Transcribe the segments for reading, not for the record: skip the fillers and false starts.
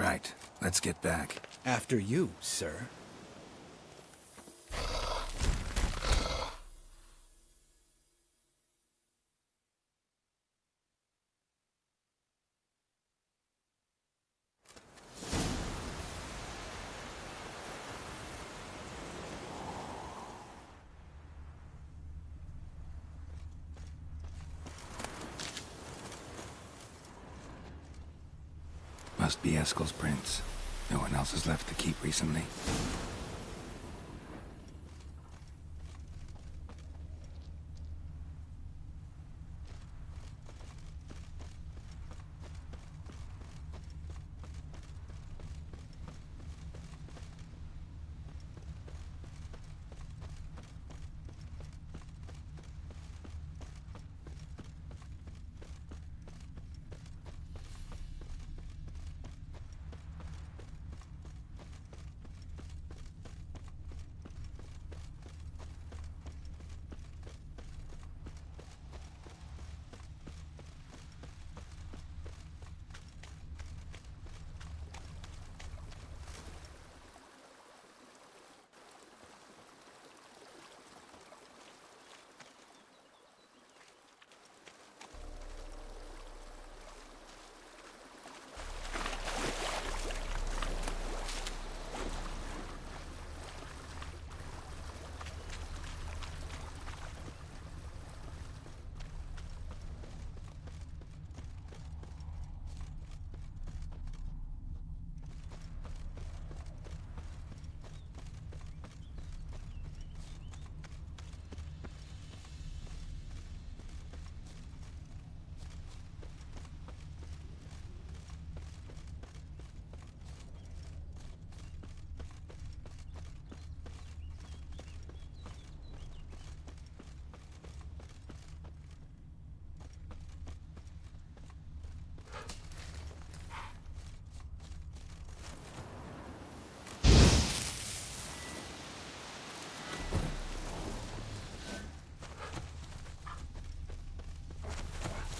Right. Let's get back. After you, sir. Must be Eskel's prints. No one else has left the keep recently.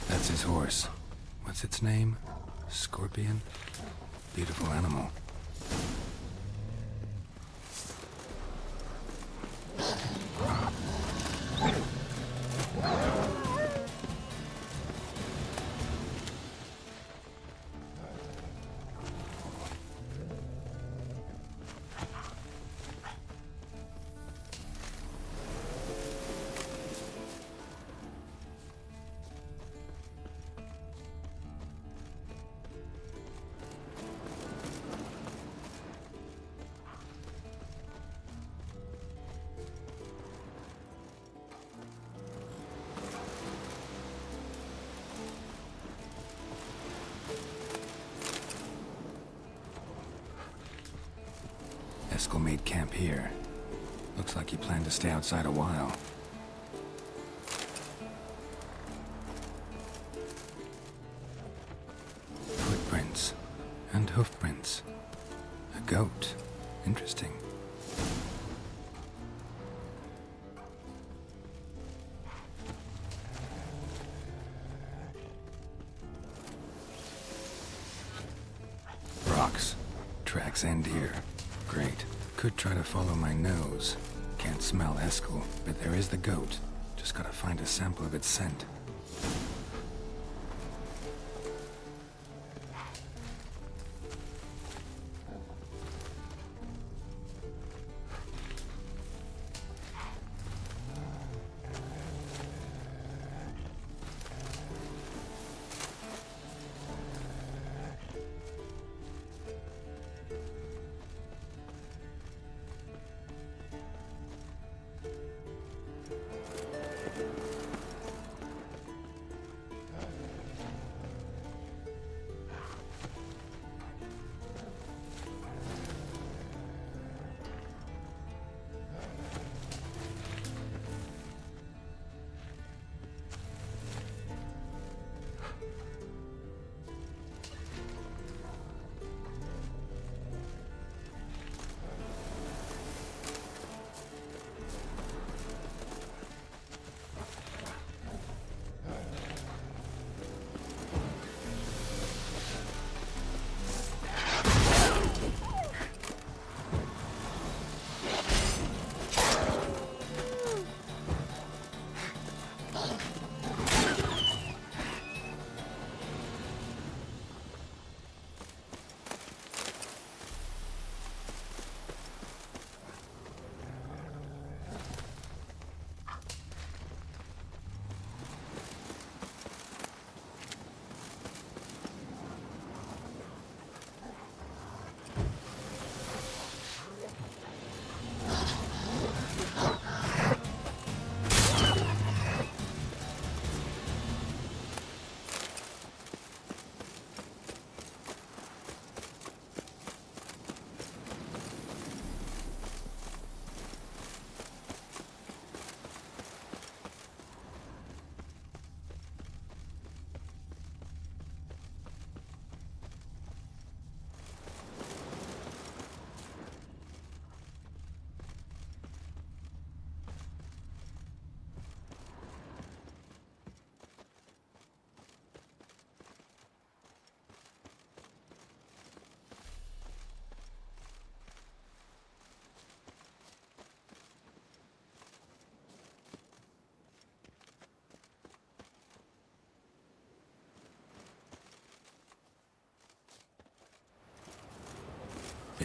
That's his horse. What's its name? Scorpion? Beautiful animal. Eskel made camp here. Looks like he planned to stay outside a while. Footprints and hoofprints. A goat. Interesting. Rocks. Tracks end here. Great. Could try to follow my nose. Can't smell Eskel, but there is the goat. Just gotta find a sample of its scent.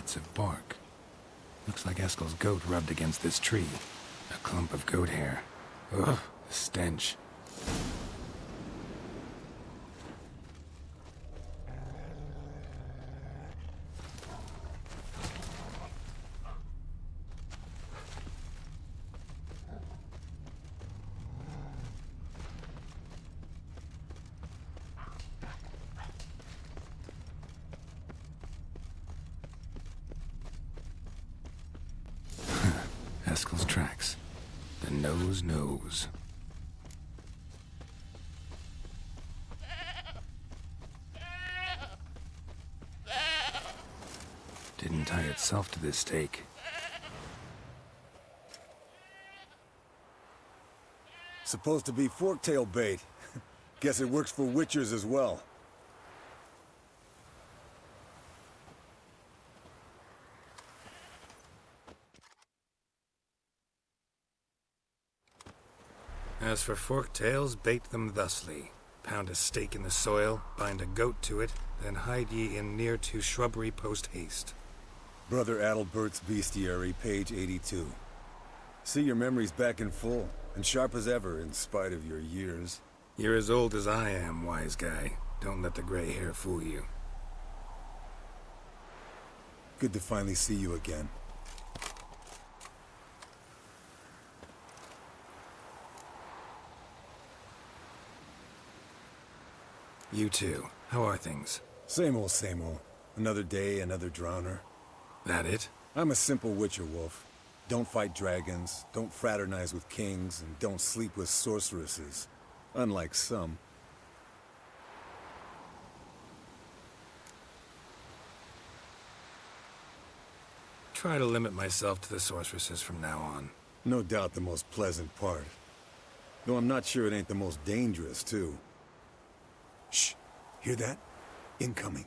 bits of bark. Looks like Eskel's goat rubbed against this tree. A clump of goat hair. Ugh, the stench. Eskel's tracks. The nose knows. Didn't tie itself to this stake. Supposed to be forktail bait. Guess it works for witchers as well. As for forktails, bait them thusly. Pound a stake in the soil, bind a goat to it, then hide ye in near to shrubbery post haste. Brother Adalbert's Bestiary, page 82. See, your memory's back in full, and sharp as ever, in spite of your years. You're as old as I am, wise guy. Don't let the gray hair fool you. Good to finally see you again. You too. How are things? Same old, same old. Another day, another drowner. That it? I'm a simple witcher, Wolf. Don't fight dragons, don't fraternize with kings, and don't sleep with sorceresses. Unlike some. Try to limit myself to the sorceresses from now on. No doubt the most pleasant part. Though I'm not sure it ain't the most dangerous, too. Shh. Hear that? Incoming.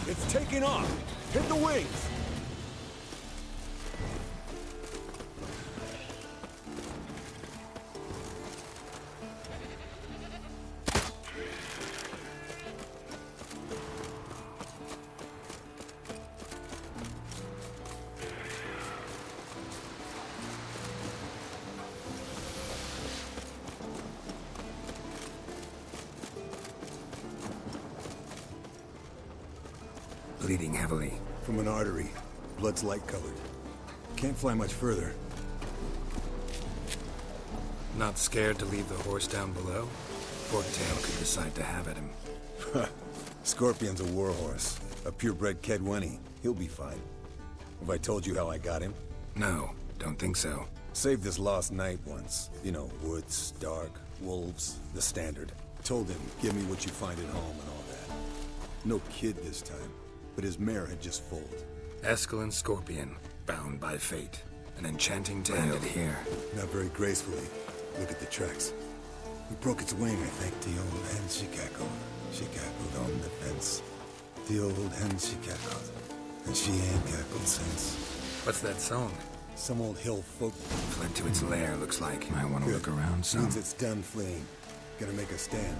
It's taking off! Hit the wings! Bleeding heavily. From an artery. Blood's light-colored. Can't fly much further. Not scared to leave the horse down below? Forktail could decide to have at him. Scorpion's a warhorse. A purebred Kedwenny. He'll be fine. Have I told you how I got him? No, don't think so. Saved this lost knight once. You know, woods, dark, wolves, the standard. Told him, give me what you find at home and all that. No kid this time, but his mare had just foaled. Eskel and Scorpion, bound by fate. An enchanting tale. Landed here. Not very gracefully. Look at the tracks. We broke its wing, I think. The old hen she cackled. She cackled on the fence. The old hen she cackled. And she ain't cackled since. What's that song? Some old hill folk. Fled to its lair, looks like. Might want to Good. look around some. Means it's done fleeing. Gonna make a stand.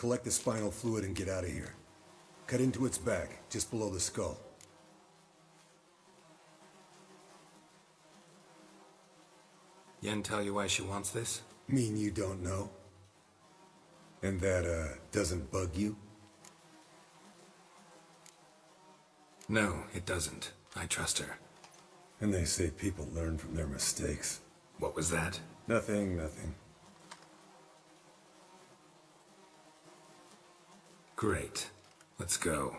collect the spinal fluid and get out of here. Cut into its back, just below the skull. Yen tell you why she wants this? Mean you don't know? And that, doesn't bug you? No, it doesn't. I trust her. And they say people learn from their mistakes. What was that? Nothing, nothing. Great. Let's go.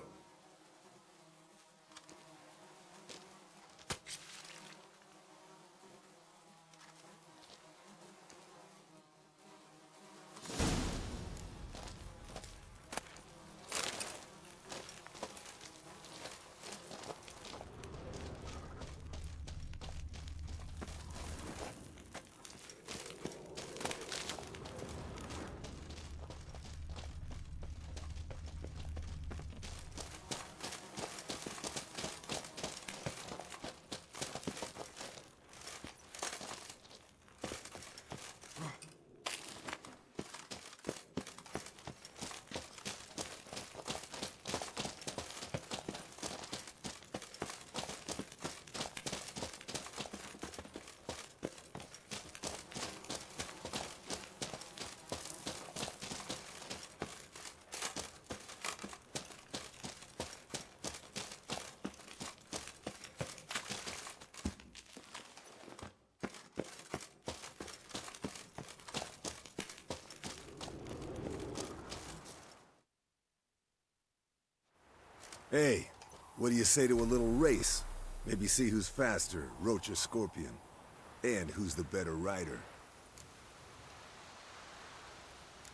Hey, what do you say to a little race? Maybe see who's faster, Roach or Scorpion. And who's the better rider.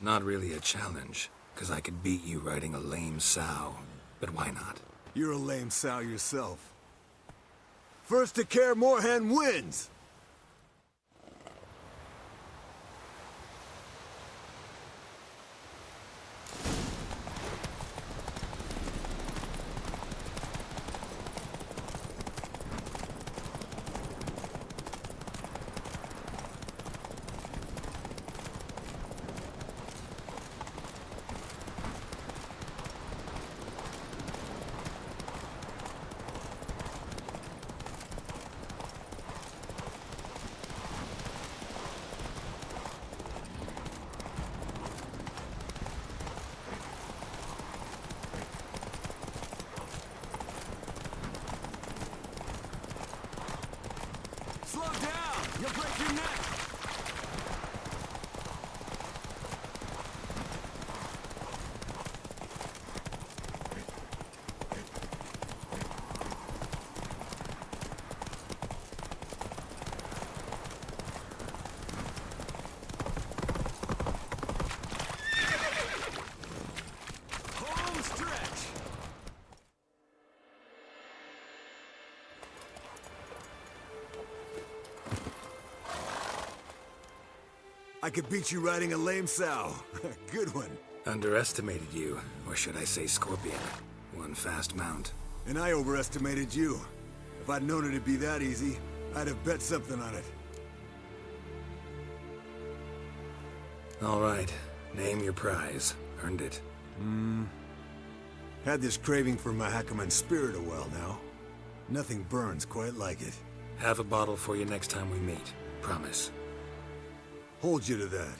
Not really a challenge, because I could beat you riding a lame sow. But why not? You're a lame sow yourself. First to care Moorhen wins! Slow down! You'll break your neck! Home stretch! I could beat you riding a lame sow. Good one. Underestimated you, or should I say Scorpion. One fast mount. And I overestimated you. If I'd known it'd be that easy, I'd have bet something on it. All right, name your prize. Earned it. Had this craving for Mahakaman spirit a while now. Nothing burns quite like it. Have a bottle for you next time we meet. Promise. Hold you to that.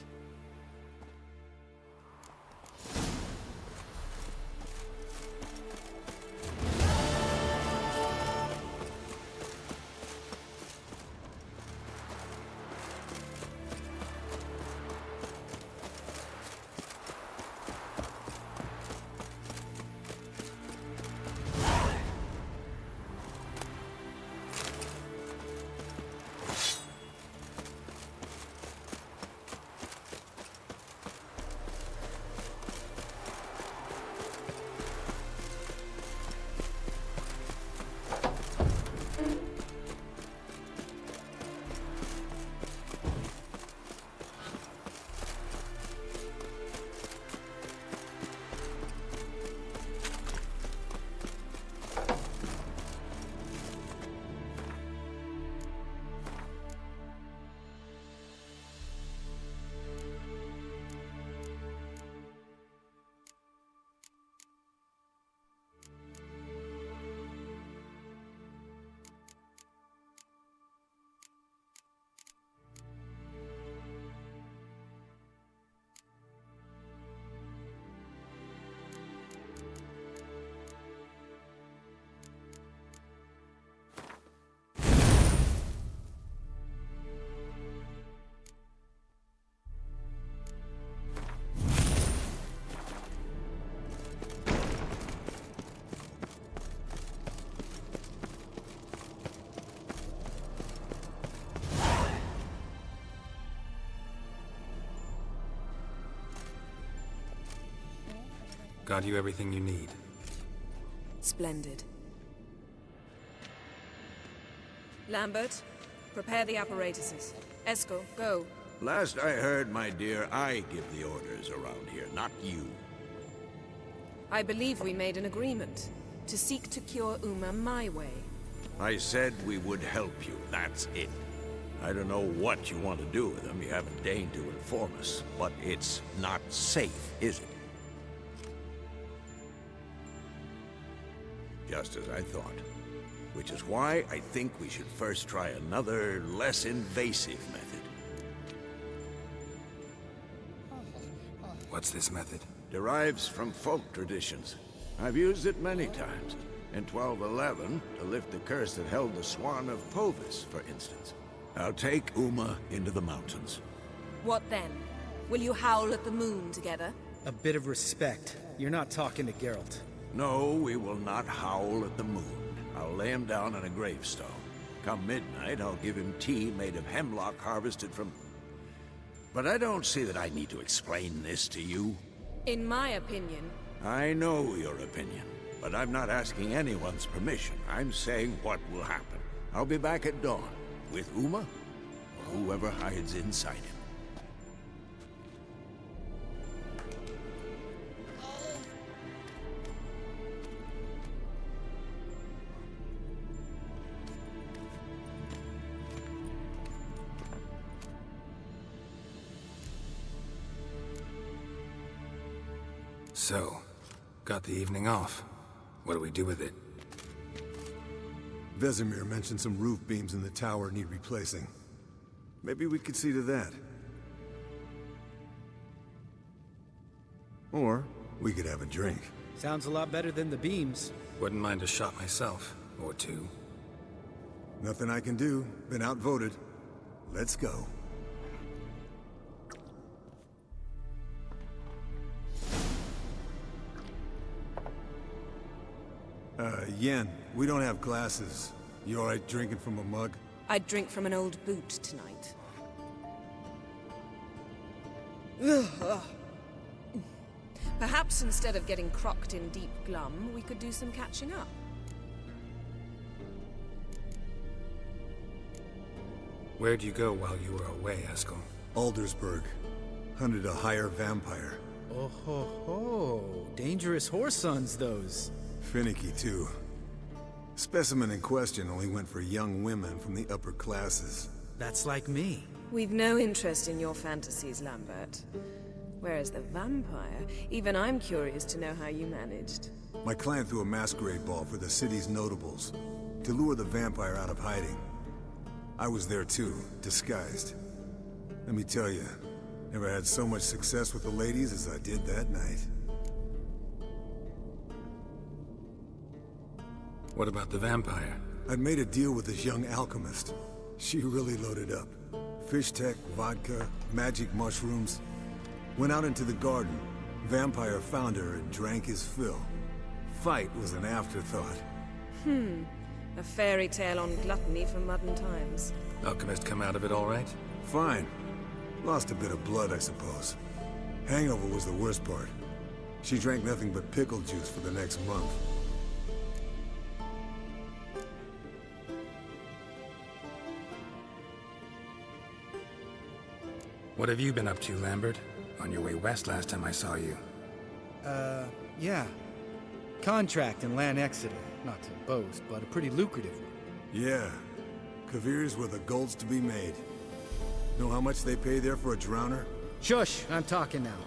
Got you everything you need. Splendid. Lambert, prepare the apparatuses. Eskel, go. Last I heard, my dear, I give the orders around here, not you. I believe we made an agreement to seek to cure Uma my way. I said we would help you, that's it. I don't know what you want to do with them, you haven't deigned to inform us, but it's not safe, is it? Just as I thought. Which is why I think we should first try another, less invasive method. What's this method? Derives from folk traditions. I've used it many times. In 1211, to lift the curse that held the Swan of Povis, for instance. I'll take Uma into the mountains. What then? Will you howl at the moon together? A bit of respect. You're not talking to Geralt. No, we will not howl at the moon. I'll lay him down on a gravestone. Come midnight, I'll give him tea made of hemlock harvested from... But I don't see that I need to explain this to you. In my opinion... I know your opinion, but I'm not asking anyone's permission. I'm saying what will happen. I'll be back at dawn, with Uma, or whoever hides inside him. So, got the evening off. What do we do with it? Vesemir mentioned some roof beams in the tower need replacing. Maybe we could see to that. Or we could have a drink. Sounds a lot better than the beams. Wouldn't mind a shot myself, or two. Nothing I can do. Been outvoted. Let's go. Yen, we don't have glasses. You alright drinking from a mug? I'd drink from an old boot tonight. Perhaps instead of getting crocked in deep glum, we could do some catching up. Where'd you go while you were away, Eskel? Aldersburg. Hunted a higher vampire. Oh ho ho. Dangerous horse sons, those. Finicky, too. Specimen in question only went for young women from the upper classes. That's like me. We've no interest in your fantasies, Lambert. Whereas the vampire, even I'm curious to know how you managed. My client threw a masquerade ball for the city's notables, to lure the vampire out of hiding. I was there too, disguised. Let me tell you, never had so much success with the ladies as I did that night. What about the vampire? I'd made a deal with this young alchemist. She really loaded up. Fish tech, vodka, magic mushrooms. Went out into the garden. Vampire found her and drank his fill. Fight was an afterthought. A fairy tale on gluttony from modern times. Alchemist come out of it all right? Fine. Lost a bit of blood, I suppose. Hangover was the worst part. She drank nothing but pickle juice for the next month. What have you been up to, Lambert? On your way west last time I saw you. Yeah. Contract in Lan Exeter. Not to boast, but a pretty lucrative one. Yeah. Kavir's were the golds to be made. Know how much they pay there for a drowner? Shush! I'm talking now.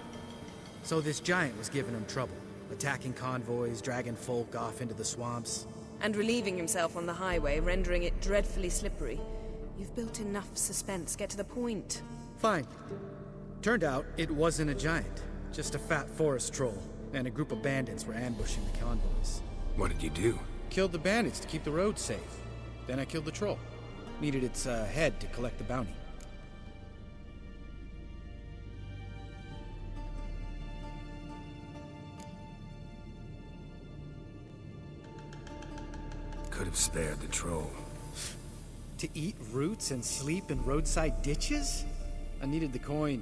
So this giant was giving him trouble. Attacking convoys, dragging folk off into the swamps. And relieving himself on the highway, rendering it dreadfully slippery. You've built enough suspense. Get to the point. Fine. Turned out it wasn't a giant. Just a fat forest troll. And a group of bandits were ambushing the convoys. What did you do? Killed the bandits to keep the road safe. Then I killed the troll. Needed its head to collect the bounty. Could have spared the troll. To eat roots and sleep in roadside ditches? I needed the coin.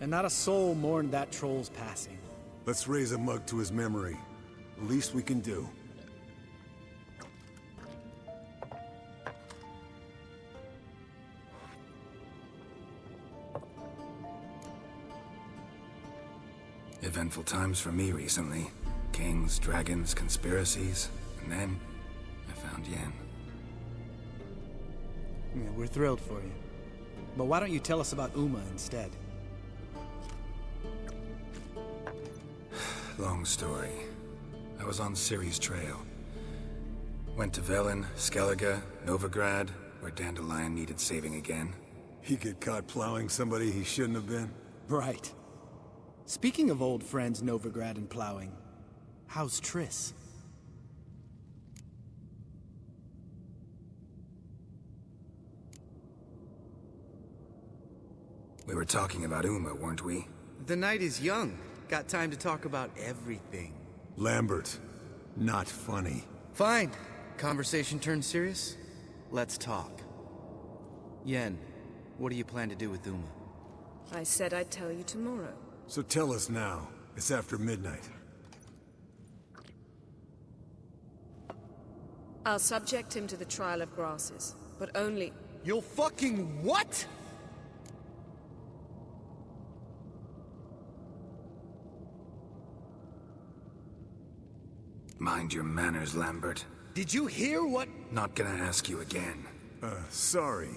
And not a soul mourned that troll's passing. Let's raise a mug to his memory. The least we can do. Eventful times for me recently. Kings, dragons, conspiracies, and then I found Yen. Yeah, we're thrilled for you. But why don't you tell us about Uma instead? Long story. I was on Ciri's trail. Went to Velen, Skellige, Novigrad, where Dandelion needed saving again. He get caught plowing somebody he shouldn't have been? Right. Speaking of old friends Novigrad and plowing, how's Triss? We were talking about Uma, weren't we? The night is young. Got time to talk about everything. Lambert, not funny. Fine. Conversation turned serious? Let's talk. Yen, what do you plan to do with Uma? I said I'd tell you tomorrow. So tell us now. It's after midnight. I'll subject him to the trial of grasses, but only... You'll fucking what? Mind your manners, Lambert. Did you hear what? Not gonna ask you again. Sorry.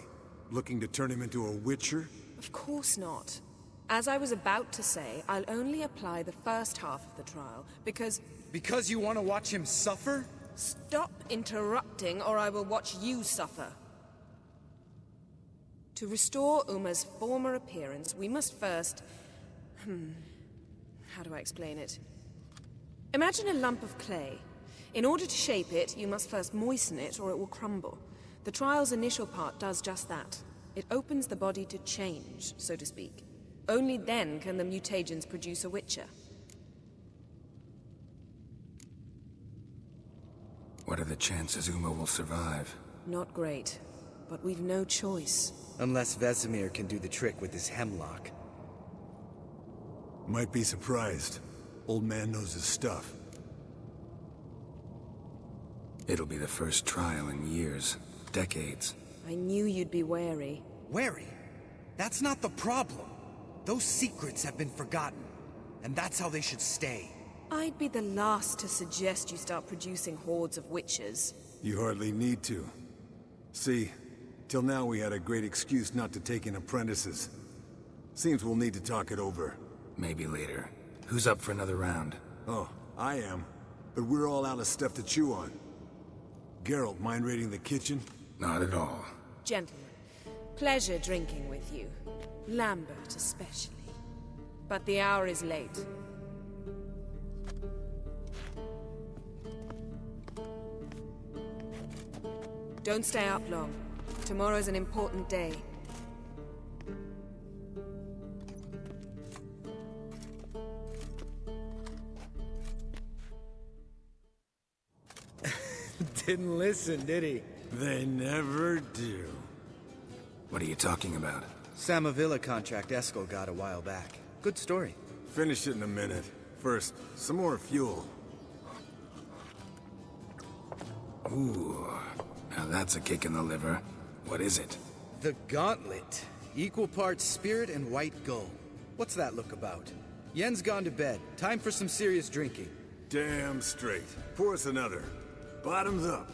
Looking to turn him into a witcher? Of course not. As I was about to say, I'll only apply the first half of the trial, because... Because you want to watch him suffer? Stop interrupting, or I will watch you suffer. To restore Uma's former appearance, we must first... How do I explain it? Imagine a lump of clay. In order to shape it, you must first moisten it, or it will crumble. The trial's initial part does just that. It opens the body to change, so to speak. Only then can the mutagens produce a witcher. What are the chances Uma will survive? Not great, but we've no choice. Unless Vesemir can do the trick with his hemlock. Might be surprised. Old man knows his stuff. It'll be the first trial in years. Decades. I knew you'd be wary. Wary? That's not the problem. Those secrets have been forgotten. And that's how they should stay. I'd be the last to suggest you start producing hordes of witches. You hardly need to. See, till now we had a great excuse not to take in apprentices. Seems we'll need to talk it over. Maybe later. Who's up for another round? Oh, I am. But we're all out of stuff to chew on. Geralt, mind raiding the kitchen? Not at all. Gentlemen, pleasure drinking with you. Lambert especially. But the hour is late. Don't stay up long. Tomorrow's an important day. Didn't listen, did he? They never do. What are you talking about? Samavilla contract Eskel got a while back. Good story. Finish it in a minute. First, some more fuel. Ooh, now that's a kick in the liver. What is it? The Gauntlet. Equal parts spirit and white gold. What's that look about? Yen's gone to bed. Time for some serious drinking. Damn straight. Pour us another. Bottoms up.